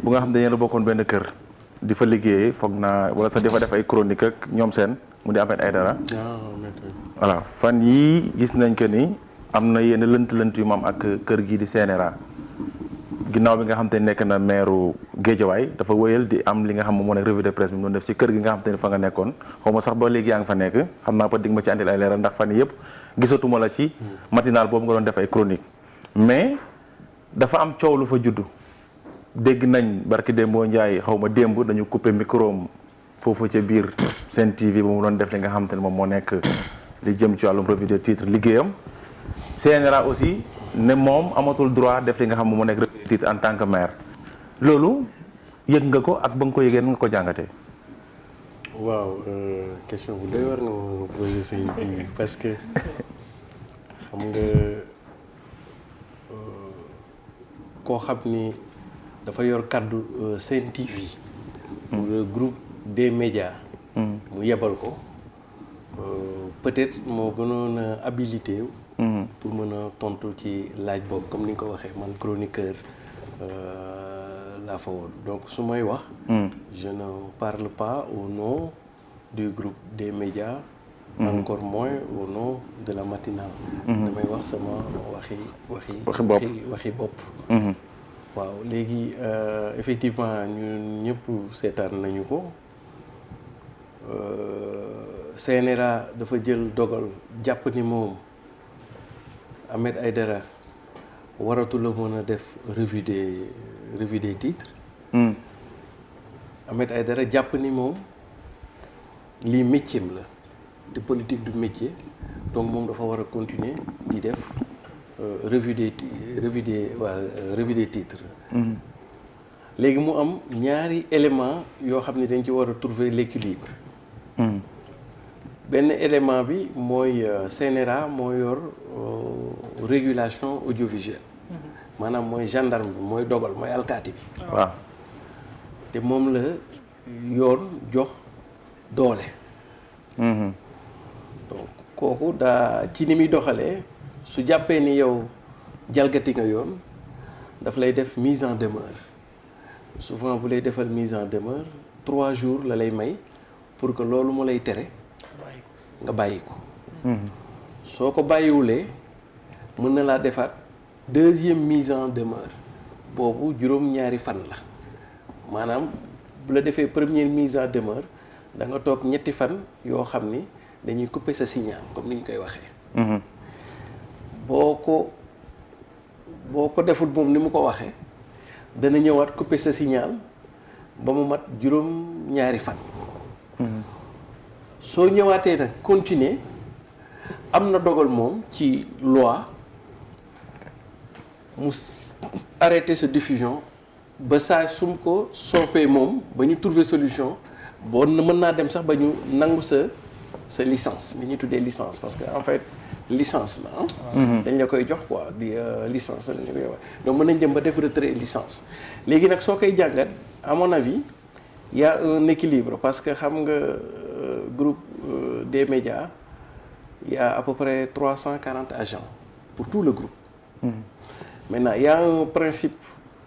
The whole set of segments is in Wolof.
bu nga xam ne dañu bokkoon benn kër di fa liggéeyee foog naa wala sax di fa def ay chronique ak ñoom seen mu di Ahmed Aïdara. voilà fan yii gis nañ que ni am na yenn lënt-lënt yu mam ak kër gii di CNRA ginnaaw bi nga xam te nekk na maire Guédiawaye dafa wëyal di am li nga xam moom moo nekk revue de presse bi mu doon def ci kër gi nga xam te ne fa nga nekkoon xaw ma sax ba léegi yaa ngi fa nekk xam naa peut-être di nga ma ci andil ay leeral ndax fan yii yëpp gisatuma la ci matinal boobu nga doon def ay chronique mais dafa am coow lu fa juddu dégg nañ barki Dembo Ndiaye xaw ma démb dañu coupé micro am foofu ca biir Sen TV ba mu doon def li nga xam te ne moom moo nekk li jëm ci wàllum revue de titre liggéeyam CNRA aussi ne moom amatul droit def li nga xam moom moo nekk revue de titre en tant que maire loolu yëg nga ko ak ba nga ko yëgee nga ko jàngatee. waaw question bu doy war nga ma posé Sen TV parce que xam nga koo xam ni dafa yor kàddu Sen TV. le groupe des médias. mu yebal ko peut-être moo gënoon a habilité. pour mën a tontu ci laaj boobu comme ni nga ko waxee man chroniqueur laa fa woon donc su may wax. je ne parle pas au nom du groupe des médias. encore moins au nom de la matinale. damay wax sama waxi bopp. waaw léegi effectivement ñun ñëpp seetaan nañu ko CNRA dafa jël dogal jàpp ni moom Ahmed Aïdara waratula mën a def revue des titres. Ahmed Aïdara jàpp ni moom lii métier la te politique du métier donc moom dafa war a continuer di def revue des titres. léegi mu am ñaari élément yoo xam ne dañ ci war a trouver l'équilibre. benn élément bi mooy CNRA moo yor régulation audiovisuelle. maanaam mooy gendarme bi mooy dogal mooy alkaati bi. waaw te moom la yoon jox doole. donc kooku daa ci ni muy doxalee su jàppee ni yow jalgati nga yoon daf lay def mise en demeure souvent bu lay defal mise en demeure 3 jours la lay may pour que loolu mu lay tere nga bàyyi ko. soo ko bàyyiwulee mën na laa defaat deuxième mise en demeure boobu juróom-ñaari fan la maanaam bu la defee première mise en demeure da nga toog ñetti fan yoo xam ni dañuy couper sa signal comme ni ñu koy waxee. boo ko deful moom ni mu ko waxee dana ñëwaat couper sa signal ba mu mat juróom-ñaari fan. soo ñëwaatee nag continuer am na dogal moom ci loi mu arrêter sa diffusion ba saa sum ko soppee moom ba ñu trouver solution boo mën naa dem sax ba ñu nangu sa licence li ñuy tuddee licence parce que en fait licence la dañ la koy jox quoi di licence lañ la koy wax donc mën nañ dem ba def retrait licence léegi nag soo koy jàngat à mon avis il y a un équilibre parce que xam nga groupe des médias il y a à peu près 340 agents pour tout le groupe. Maintenant il y a un principe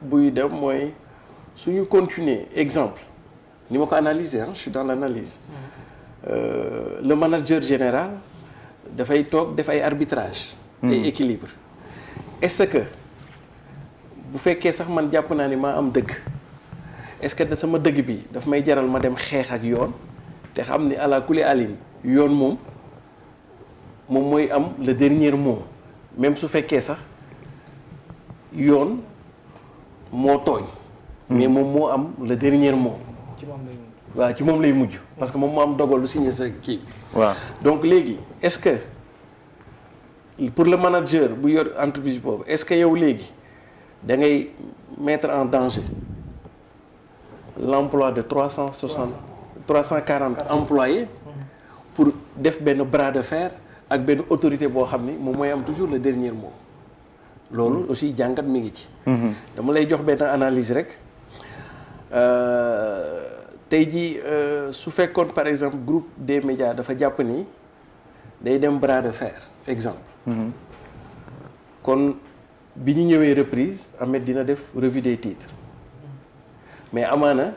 buy dem mooy suñu continuer exemple ni ma ko analyser je suis dans l'analyse. Le manager général dafay toog def ay arbitrage. ay équilibre est-ce que bu fekkee sax man jàpp naa ni maa am dëgg est-ce que da sama dëgg bi daf may jaral ma dem xeex ak yoon te xam ni ala kulli alim yoon moom mooy am le dernier mot même su fekkee sax yoon moo tooñ. mais moom moo am le dernier mot. waaw ci moom lay mujj parce que moom moo am dogal lu signé sa kii. waaw donc léegi est-ce que pour le manager bu yor entreprise boobu est-ce que yow léegi da ngay mettre en danger l'emploi de 340 employés pour def benn bras de fer ak benn autorité boo xam ni moom mooy am toujours le dernier mot loolu aussi jàngat mi ngi ci. dama lay jox benn analyse rek. tey jii su fekkoon par exemple groupe des médias dafa jàpp ni day dem bras de fer exemple. kon bi ñu ñëwee reprise Ahmed dina def revue des titres mais amaana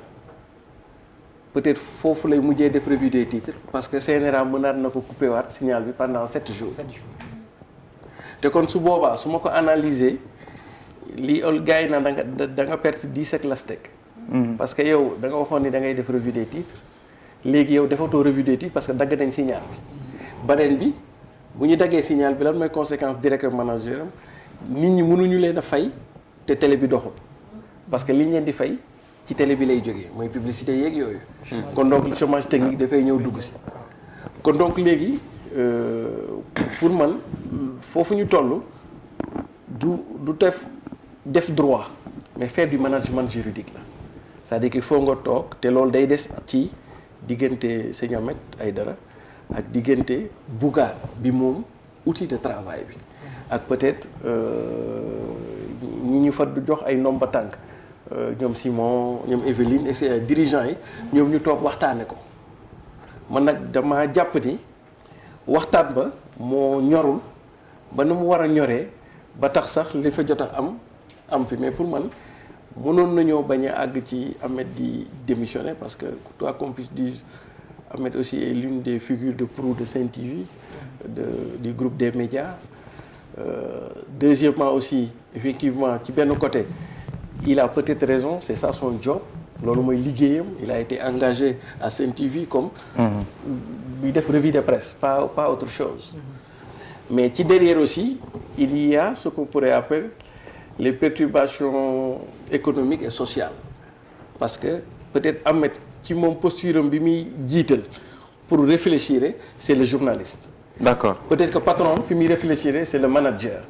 peut-être foofu lay mujjee def revue des titres parce que CNRA mënaat na ko coupé waat signal bi pendant 7 jours. 7 jours te kon su boobaa su ma ko analyser li gars yi naan da nga perte 10 ak Lastec. parce que yow da nga waxoon ni da ngay def revue des titres léegi yow defatoo revue des titres parce que dagg nañ signal bi. beneen bi bu ñu daggee signal bi lan mooy conséquence directeur manager am nit ñi mënuñu leen a fay te télé bi doxul parce que liñ leen di fay ci télé bi lay jógee mooy publicité yeeg yooyu. kon donc chômage technique dafay ñëw dugg si. kon donc léegi pour man foofu ñu toll du def droit mais faire du management juridique la c'est-à-dire qu'il faut nga toog te loolu day des ci diggante sëñ Ahmed Aïdara ak diggante Bougane bi moom outil de travail bi ak peut-être ñi ñu fa jox ay ndomba tànk ñoom Simon ñoom Evelyne et ces dirigeants yi ñoom ñu toog waxtaane ko man nag dama jàpp ni waxtaan ba moo ñorul ba nu mu war a ñoree ba tax sax li fa jot a am fi mais pour man mënoon nañoo bañ a àgg ci Ahmed di démissionner parce que quoi qu'on puisse dire Ahmed aussi est l'une des figures de proue de Sen TV du groupe des médias deuxièmement aussi effectivement ci benn côté il a peut-être raison c'est ça son job loolu mooy liggéeyam il a été engagé à Sen TV comme buy def revue de presse pas autre chose mais ci derrière aussi il y a ce qu'on pourrait appeler les perturbations économiques et sociales parce que peut-être Ahmed ci moom posture am bi muy jiital pour réfléchir c'est le journaliste. D'accord. Peut-être que patron fi muy réfléchir c'est le manager.